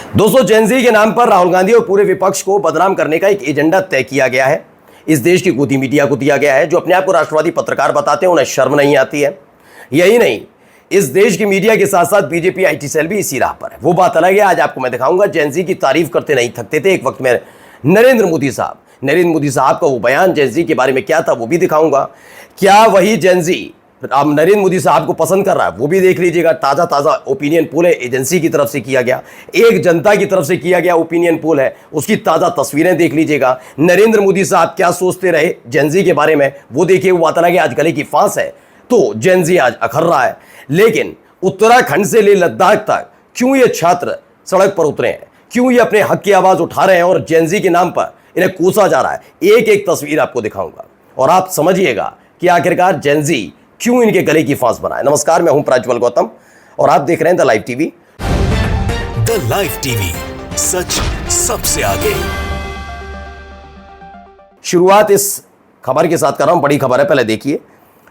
दोस्तों, जेनजी के नाम पर राहुल गांधी और पूरे विपक्ष को बदनाम करने का एक एजेंडा तय किया गया है। इस देश की गोदी मीडिया को दिया गया है, जो अपने आप को राष्ट्रवादी पत्रकार बताते हैं, उन्हें शर्म नहीं आती है। यही नहीं, इस देश की मीडिया के साथ साथ बीजेपी आईटी सेल भी इसी राह पर है। वो बात अलग है, आज आपको मैं दिखाऊंगा। जेनजी की तारीफ करते नहीं थकते थे एक वक्त में नरेंद्र मोदी साहब का वो बयान जेनजी के बारे में क्या था वो भी दिखाऊंगा। क्या वही जेनजी अब नरेंद्र मोदी साहब को पसंद कर रहा है वो भी देख लीजिएगा। ताज़ा ओपिनियन पोल है, एजेंसी की तरफ से किया गया, एक जनता की तरफ से किया गया ओपिनियन पोल है, उसकी ताज़ा तस्वीरें देख लीजिएगा। नरेंद्र मोदी साहब क्या सोचते रहे जेनजी के बारे में वो देखिए। वो आता लगे आज गले की फांस है तो जेनजी आज अखर रहा है। लेकिन उत्तराखंड से ले लद्दाख तक क्यों ये छात्र सड़क पर उतरे हैं, क्यों ये अपने हक की आवाज़ उठा रहे हैं और जेनजी के नाम पर इन्हें कोसा जा रहा है, एक एक तस्वीर आपको दिखाऊंगा और आप समझिएगा कि आखिरकार जेनजी क्यों इनके गले की फांस बनाए। नमस्कार, मैं हूं प्रज्वल गौतम और आप देख रहे हैं the live TV. The live TV, सच सबसे आगे। शुरुआत इस खबर के साथ कर रहा हूं, बड़ी खबर है, पहले देखिए।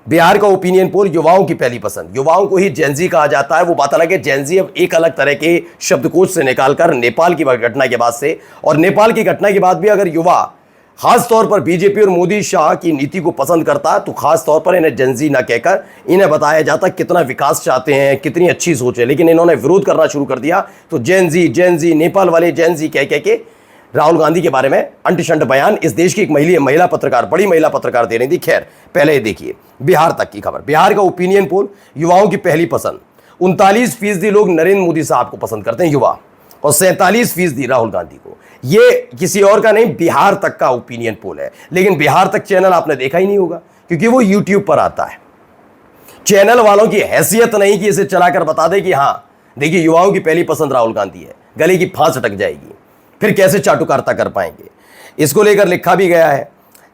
बिहार का ओपिनियन पोल, युवाओं की पहली पसंद। युवाओं को ही जेनजी कहा जाता है। वो बात अलग है, जेनजी अब एक अलग तरह के शब्दकोश से निकालकर नेपाल की घटना के बाद से, और नेपाल की घटना के बाद भी अगर युवा खास तौर पर बीजेपी और मोदी शाह की नीति को पसंद करता तो खास तौर पर इन्हें जेनजी ना कहकर इन्हें बताया जाता कितना विकास चाहते हैं, कितनी अच्छी सोच है। लेकिन इन्होंने विरोध करना शुरू कर दिया तो जेनजी नेपाल वाले जेनजी कह के राहुल गांधी के बारे में अंटशंट बयान इस देश की एक महिला पत्रकार, बड़ी महिला पत्रकार दे रही थी। खैर, पहले देखिए बिहार तक की खबर। बिहार का ओपिनियन पोल, युवाओं की पहली पसंद। 39% लोग नरेंद्र मोदी साहब को पसंद करते हैं, युवा, और 47% राहुल गांधी को। ये किसी और का नहीं, बिहार तक का ओपिनियन पोल है। लेकिन बिहार तक चैनल आपने देखा ही नहीं होगा क्योंकि वो यूट्यूब पर आता है। चैनल वालों की हैसियत नहीं कि इसे चलाकर बता दे कि हाँ देखिए युवाओं की पहली पसंद राहुल गांधी है, गले की फांस अटक जाएगी। फिर कैसे चाटुकारिता कर पाएंगे। इसको लेकर लिखा भी गया है।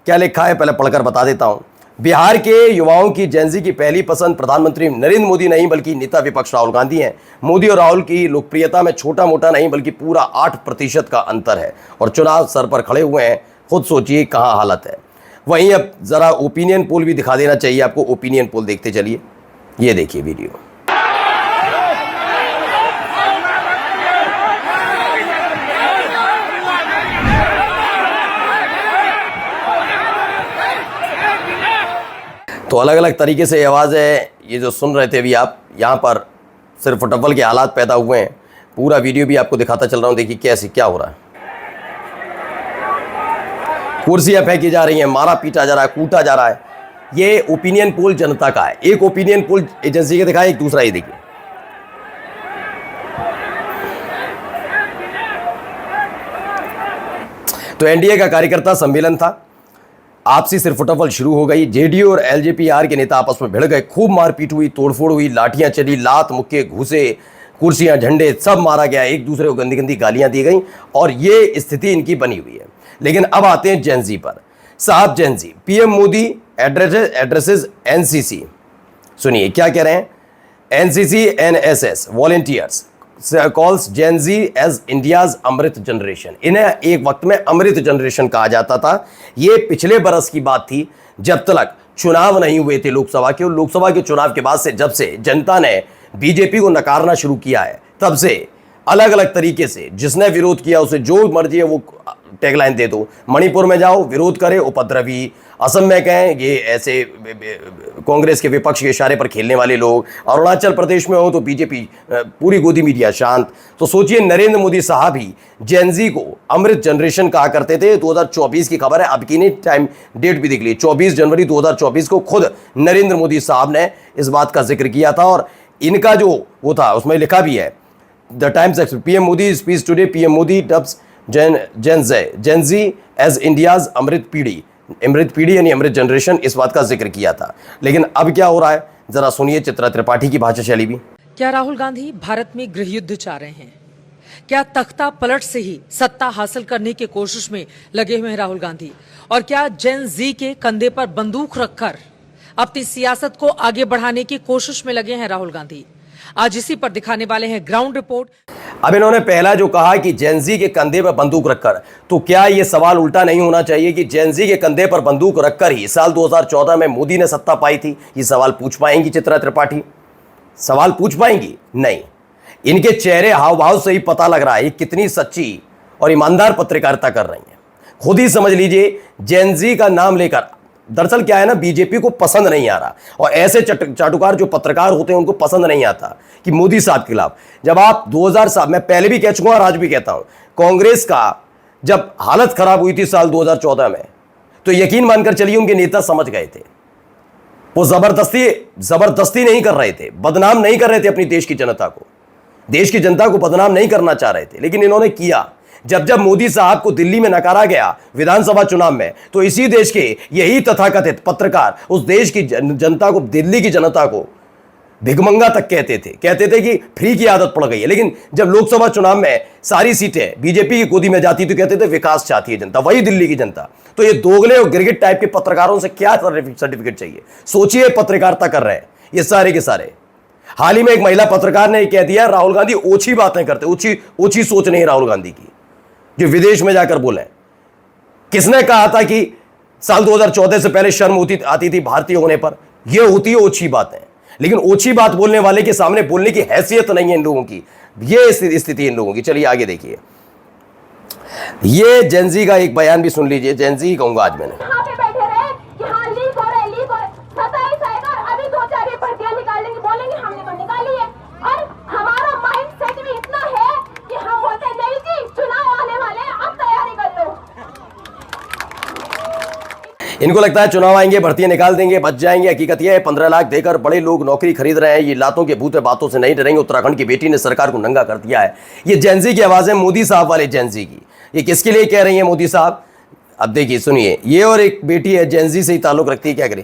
क्या लिखा है पहले पढ़कर बता देता हूं। बिहार के युवाओं की जेनजी की पहली पसंद प्रधानमंत्री नरेंद्र मोदी नहीं बल्कि नेता विपक्ष राहुल गांधी हैं। मोदी और राहुल की लोकप्रियता में छोटा मोटा नहीं बल्कि पूरा 8% का अंतर है और चुनाव सर पर खड़े हुए हैं। खुद सोचिए कहां हालत है। वहीं अब जरा ओपिनियन पोल भी दिखा देना चाहिए आपको। ओपिनियन पोल देखते चलिए, ये देखिए वीडियो। तो अलग अलग तरीके से आवाज़ है ये जो सुन रहे थे अभी आप। यहाँ पर सिर्फ फुटबॉल के हालात पैदा हुए हैं। पूरा वीडियो भी आपको दिखाता चल रहा हूँ। देखिए कैसे क्या हो रहा है। कुर्सियाँ फेंकी जा रही हैं, मारा पीटा जा रहा है, कूटा जा रहा है। ये ओपिनियन पोल जनता का है। एक ओपिनियन पोल एजेंसी के दिखाया, एक दूसरा ये देखिए। तो एनडीए का कार्यकर्ता सम्मेलन था, आपसी सिर फुटबॉल शुरू हो गई। जेडीयू और एलजेपीआर के नेता आपस में भिड़ गए, खूब मारपीट हुई, तोड़फोड़ हुई, लाठियां चली, लात मुक्के घूसे, कुर्सियां झंडे सब मारा गया, एक दूसरे को गंदी गंदी गालियां दी गई और ये स्थिति इनकी बनी हुई है। लेकिन अब आते हैं जेनजी पर। साहब Gen Z, PM Modi addresses NCC. सुनिए क्या कह रहे हैं। NCC NSS volunteers calls Gen Z as India's Amrit generation. इन्हें एक वक्त में अमृत जनरेशन कहा जाता था। ये पिछले बरस की बात थी जब तक चुनाव नहीं हुए थे लोकसभा के। और लोकसभा के चुनाव के बाद से जब से जनता ने बीजेपी को नकारना शुरू किया है तब से अलग अलग तरीके से जिसने विरोध किया उसे जो मर्जी है वो टैगलाइन दे दो। मणिपुर में जाओ विरोध करे उपद्रवी, असम में कहें ये ऐसे कांग्रेस के विपक्ष के इशारे पर खेलने वाले लोग, अरुणाचल प्रदेश में हो तो बीजेपी पूरी गोदी मीडिया शांत। तो सोचिए नरेंद्र मोदी साहब ही जेनजी को अमृत जनरेशन कहा करते थे। 2024 की खबर है, अब की नहीं टाइम डेट भी दिख ली, 24 जनवरी 2024 को खुद नरेंद्र मोदी साहब ने इस बात का जिक्र किया था। और इनका जो वो था उसमें लिखा भी है, the Times, PM Modi speech today, PM Modi dubs Gen Z as India's Amrit peedhi यानी अमृत जनरेशन, इस बात का जिक्र किया था। लेकिन अब क्या हो रहा है जरा सुनिए चित्रा त्रिपाठी की भाषा शैली भी। क्या राहुल गांधी भारत में गृह युद्ध चाह रहे हैं? क्या तख्ता पलट से ही सत्ता हासिल करने की कोशिश में लगे हुए हैं राहुल गांधी? और क्या जेन जी के कंधे पर बंदूक रखकर अपनी सियासत को आगे बढ़ाने की कोशिश में लगे हैं राहुल गांधी? आज इसी पर दिखाने वाले हैं ग्राउंड रिपोर्ट। अब इन्होंने पहला जो कहा कि जेनजी के कंधे पर बंदूक रखकर, तो क्या यह सवाल उल्टा नहीं होना चाहिए कि जेनजी के कंधे पर बंदूक रखकर ही साल 2014 में मोदी ने सत्ता पाई थी? ये सवाल पूछ पाएंगी चित्रा त्रिपाठी? सवाल पूछ पाएंगी? नहीं। इनके चेहरे हाव भाव से ही पता लग रहा है कितनी सच्ची और ईमानदार पत्रकारिता कर रही हैं। खुद ही समझ लीजिए, जेन जी का नाम लेकर, दरअसल क्या है ना, बीजेपी को पसंद नहीं आ रहा और ऐसे चाटुकार जो पत्रकार होते हैं उनको पसंद नहीं आता कि मोदी साहब के खिलाफ, जब आप 2007, मैं पहले भी कह चुका हूं और आज भी कहता हूं, कांग्रेस का जब हालत खराब हुई थी साल 2014 में, तो यकीन मानकर चलिए उनके नेता समझ गए थे। वो जबरदस्ती नहीं कर रहे थे, बदनाम नहीं कर रहे थे अपनी देश की जनता को, देश की जनता को बदनाम नहीं करना चाह रहे थे, लेकिन इन्होंने किया। जब जब मोदी साहब को दिल्ली में नकारा गया विधानसभा चुनाव में, तो इसी देश के यही तथाकथित पत्रकार उस देश की जनता को, दिल्ली की जनता को भिगमंगा तक कहते थे कि फ्री की आदत पड़ गई है। लेकिन जब लोकसभा चुनाव में सारी सीटें बीजेपी की गोदी में जाती तो कहते थे विकास चाहती है जनता, वही दिल्ली की जनता। तो ये दोगले और गिरगिट टाइप के पत्रकारों से क्या सर्टिफिकेट चाहिए? सोचिए, पत्रकारिता कर रहे हैं ये सारे के सारे। हाल ही में एक महिला पत्रकार ने कह दिया राहुल गांधी ओछी बातें करते, ओछी सोच नहीं राहुल गांधी की, जो विदेश में जाकर बोले। किसने कहा था कि साल 2014 से पहले शर्म आती थी भारतीय होने पर? यह होती है ओछी बातें। लेकिन ओछी बात बोलने वाले के सामने बोलने की हैसियत नहीं है इन लोगों की, यह स्थिति इन लोगों की। चलिए आगे देखिए, ये जेनजी का एक बयान भी सुन लीजिए। जेनजी कहूंगा आज मैंने, इनको लगता है चुनाव आएंगे भर्तियां निकाल देंगे, बच जाएंगे। हकीकत यह है 15 लाख देकर बड़े लोग नौकरी खरीद रहे हैं। ये लातों के भूत बातों से नहीं डरेंगे। उत्तराखंड की बेटी ने सरकार को नंगा कर दिया है। ये जेनजी की आवाज है, मोदी साहब वाले जेनजी की। ये किसके लिए कह रही है मोदी साहब? अब देखिए, सुनिए। ये और एक बेटी है, जेनजी से ही ताल्लुक रखती है। क्या करें?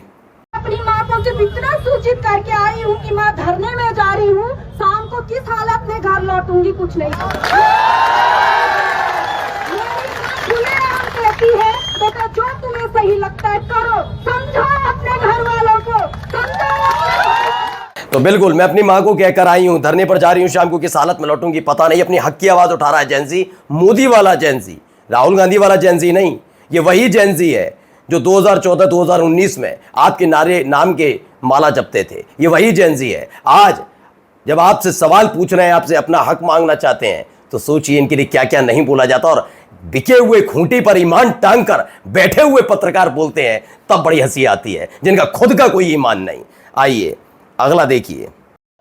अपनी माँ को जब इतना सूचित करके आई हूँ कि माँ धरने में जा रही हूँ, शाम को किस हालत में घर लौटूंगी कुछ नहीं कहती है, बेटा जो तुम्हें सही लगता है करो, समझाओ अपने घर वालों को, समझाओ। तो बिल्कुल मैं अपनी माँ को कहकर आई हूँ, धरने पर जा रही हूँ, शाम को किस हालत में लौटूंगी पता नहीं। अपनी हक की आवाज उठा रहा है जेनजी, मोदी वाला जेनजी, राहुल गांधी वाला जेनजी नहीं। ये वही जेनजी है जो 2014-2019 में आपके नाम के माला जपते थे। ये वही जेनजी है। आज जब आपसे सवाल पूछ रहे हैं, आपसे अपना हक मांगना चाहते हैं, तो सोचिए इनके लिए क्या क्या नहीं बोला जाता। और बिके हुए खूंटी पर ईमान टांग कर बैठे हुए पत्रकार बोलते हैं, तब बड़ी हंसी आती है, जिनका खुद का कोई ईमान नहीं। आइए अगला देखिए।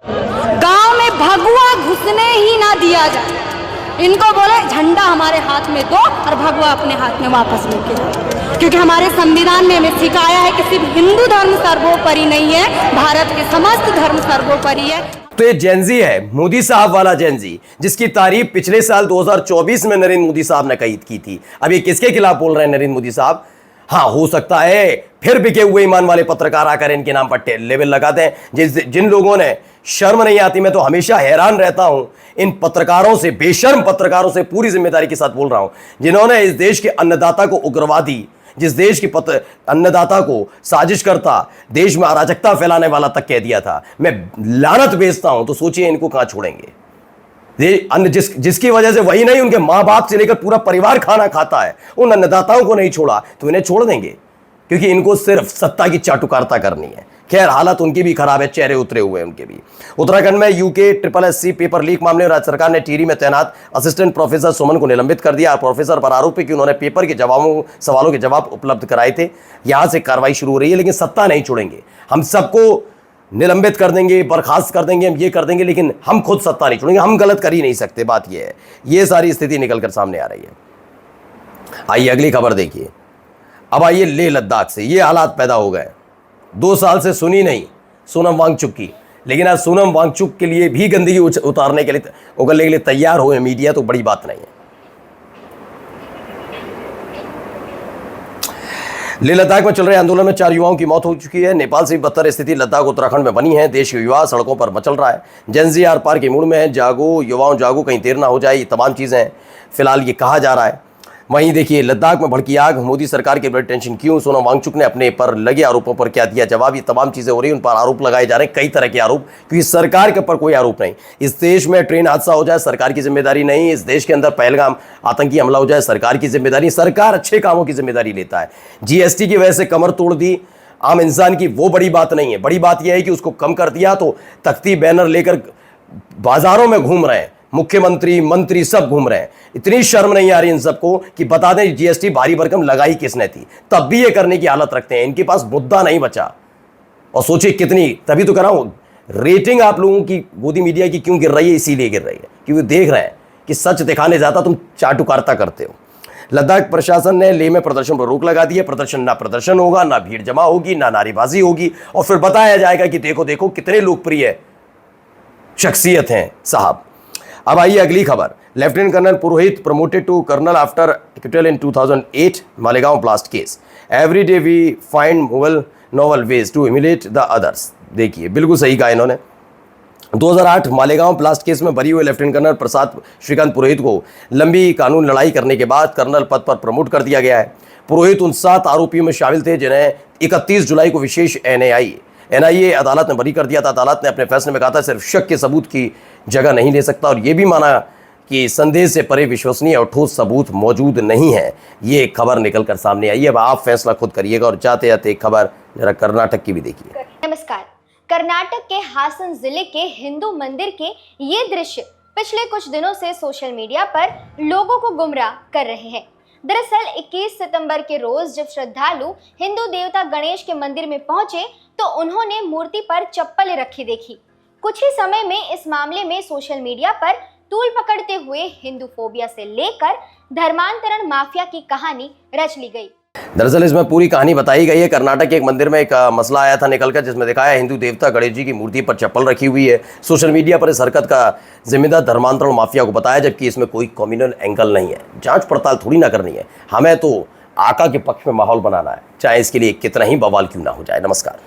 गांव में भगवा घुसने ही ना दिया जाए। इनको बोले झंडा हमारे हाथ में दो और भगवा अपने हाथ में वापस लेके जाओ, क्योंकि हमारे संविधान ने हमें सिखाया है कि सिर्फ हिंदू धर्म सर्वोपरि नहीं है, भारत के समस्त धर्म सर्वोपरि है। तो ये जेनजी है, मोदी साहब वाला जेनजी, जिसकी तारीफ पिछले साल 2024 में नरेंद्र मोदी साहब ने की थी। अब ये किसके खिलाफ बोल रहे हैं नरेंद्र मोदी साहब? हाँ, हो सकता है फिर बिके हुए ईमान वाले पत्रकार आकर इनके नाम पर लेबल लगा दें। जिन लोगों ने शर्म नहीं आती, मैं तो हमेशा हैरान रहता हूं इन पत्रकारों से, बेशर्म पत्रकारों से, पूरी जिम्मेदारी के साथ बोल रहा हूं, जिन्होंने इस देश के अन्नदाता को उग्रवादी, जिस देश की अन्नदाता को साजिश करता, देश में अराजकता फैलाने वाला तक कह दिया था। मैं लानत भेजता हूं, तो सोचिए इनको कहां छोड़ेंगे। जिसकी वजह से वही नहीं, उनके मां बाप से लेकर पूरा परिवार खाना खाता है, उन अन्नदाताओं को नहीं छोड़ा तो इन्हें छोड़ देंगे, क्योंकि इनको सिर्फ सत्ता की चाटुकारिता करनी है। खैर, हालत उनकी भी खराब है, चेहरे उतरे हुए हैं उनके भी। उत्तराखंड में यूके SSC पेपर लीक मामले में राज्य सरकार ने टिहरी में तैनात असिस्टेंट प्रोफेसर सुमन को निलंबित कर दिया। प्रोफेसर पर आरोप है कि उन्होंने पेपर के सवालों के जवाब उपलब्ध कराए थे। यहां से कार्रवाई शुरू हो रही है, लेकिन सत्ता नहीं छोड़ेंगे। हम सबको निलंबित कर देंगे, बर्खास्त कर देंगे, हम ये कर देंगे, लेकिन हम खुद सत्ता नहीं छोड़ेंगे। हम गलत कर ही नहीं सकते, बात यह है। ये सारी स्थिति निकलकर सामने आ रही है। आइए अगली खबर देखिए। अब आइए लेह लद्दाख से। ये हालात पैदा हो गए। 2 साल से सुनी नहीं सोनम वांगचुक की, लेकिन आज सोनम वांगचुक के लिए भी गंदगी उतारने के लिए, उगलने के लिए तैयार हुए मीडिया, तो बड़ी बात नहीं है। लेह लद्दाख में चल रहे आंदोलन में 4 युवाओं की मौत हो चुकी है। नेपाल से भी बदतर स्थिति लद्दाख उत्तराखंड में बनी है। देश के युवा सड़कों पर मचल रहा है। जेनजी आर पार के मूड में है। जागो युवाओं जागो, कहीं देर ना हो जाए, ये तमाम चीज़ें फिलहाल ये कहा जा रहा है। वहीं देखिए, लद्दाख में भड़की आग, मोदी सरकार के बड़े टेंशन क्यों? सोनम वांगचुक ने अपने पर लगे आरोपों पर क्या दिया जवाब? ये तमाम चीज़ें हो रही हैं, उन पर आरोप लगाए जा रहे हैं, कई तरह के आरोप, क्योंकि सरकार के ऊपर कोई आरोप नहीं। इस देश में ट्रेन हादसा हो जाए, सरकार की जिम्मेदारी नहीं। इस देश के अंदर पहलगाम आतंकी हमला हो जाए, सरकार की जिम्मेदारी। सरकार अच्छे कामों की जिम्मेदारी लेता है। GST की वजह से कमर तोड़ दी आम इंसान की, वो बड़ी बात नहीं है। बड़ी बात यह है कि उसको कम कर दिया तो तख्ती बैनर लेकर बाजारों में घूम रहे हैं, मुख्यमंत्री मंत्री सब घूम रहे हैं। इतनी शर्म नहीं आ रही इन सबको कि बता दें जीएसटी भारी भरकम लगाई किसने थी, तब भी ये करने की हालत रखते हैं। इनके पास मुद्दा नहीं बचा। और सोचिए कितनी, तभी तो कह रहा हूं रेटिंग आप लोगों की गोदी मीडिया की क्यों गिर रही है, इसीलिए गिर रही है क्योंकि देख रहे हैं कि सच दिखाने जाता तुम चाटुकारिता करते हो। लद्दाख प्रशासन ने लेह में प्रदर्शन पर रोक लगा दी है। ना प्रदर्शन होगा, ना भीड़ जमा होगी, ना नारेबाजी होगी, और फिर बताया जाएगा कि देखो देखो कितने लोकप्रिय शख्सियत हैं साहब। अब आइए अगली खबर। Lieutenant colonel Purohit promoted to colonel after acquittal in 2008 Malegaon blast case. Every day we find novel ways to humiliate the others. देखिए बिल्कुल सही कहा इन्होंने। 2008 मालेगांव ब्लास्ट केस में बरी हुए लेफ्टिनेंट कर्नल प्रसाद श्रीकांत पुरोहित को लंबी कानून लड़ाई करने के बाद कर्नल पद पर प्रमोट कर दिया गया है। पुरोहित उन 7 आरोपियों में शामिल थे जिन्हें 31 जुलाई को विशेष एनआईए अदालत ने बरी कर दिया था। अदालत ने अपने फैसले में कहा था सिर्फ शक के सबूत की जगह नहीं ले सकता, और यह भी माना कि संदेह से परे विश्वसनीय और ठोस सबूत मौजूद नहीं है। ये खबर निकलकर सामने आई है। अब आप फैसला खुद करिएगा। और जाते जाते एक खबर जरा कर्नाटक की भी देखिए। नमस्कार। कर्नाटक के हासन जिले के हिंदू मंदिर के ये दृश्य पिछले कुछ दिनों से सोशल मीडिया पर लोगों को गुमराह कर रहे हैं। दरअसल 21 सितंबर के रोज जब श्रद्धालु हिंदू देवता गणेश के मंदिर में पहुंचे तो उन्होंने मूर्ति पर चप्पलें रखी देखी। कुछ ही समय में इस मामले में सोशल मीडिया पर तूल पकड़ते हुए हिंदू फोबिया से लेकर धर्मांतरण माफिया की कहानी रच ली गई। दरअसल इसमें पूरी कहानी बताई गई है। कर्नाटक के एक मंदिर में एक मसला आया था निकलकर, जिसमें दिखाया हिंदू देवता गणेश जी की मूर्ति पर चप्पल रखी हुई है। सोशल मीडिया पर इस हरकत का जिम्मेदार धर्मांतरण माफिया को बताया, जबकि इसमें कोई कम्युनल एंगल नहीं है। जांच पड़ताल थोड़ी ना करनी है, हमें तो आका के पक्ष में माहौल बनाना है, चाहे इसके लिए कितना ही बवाल क्यों ना हो जाए। नमस्कार।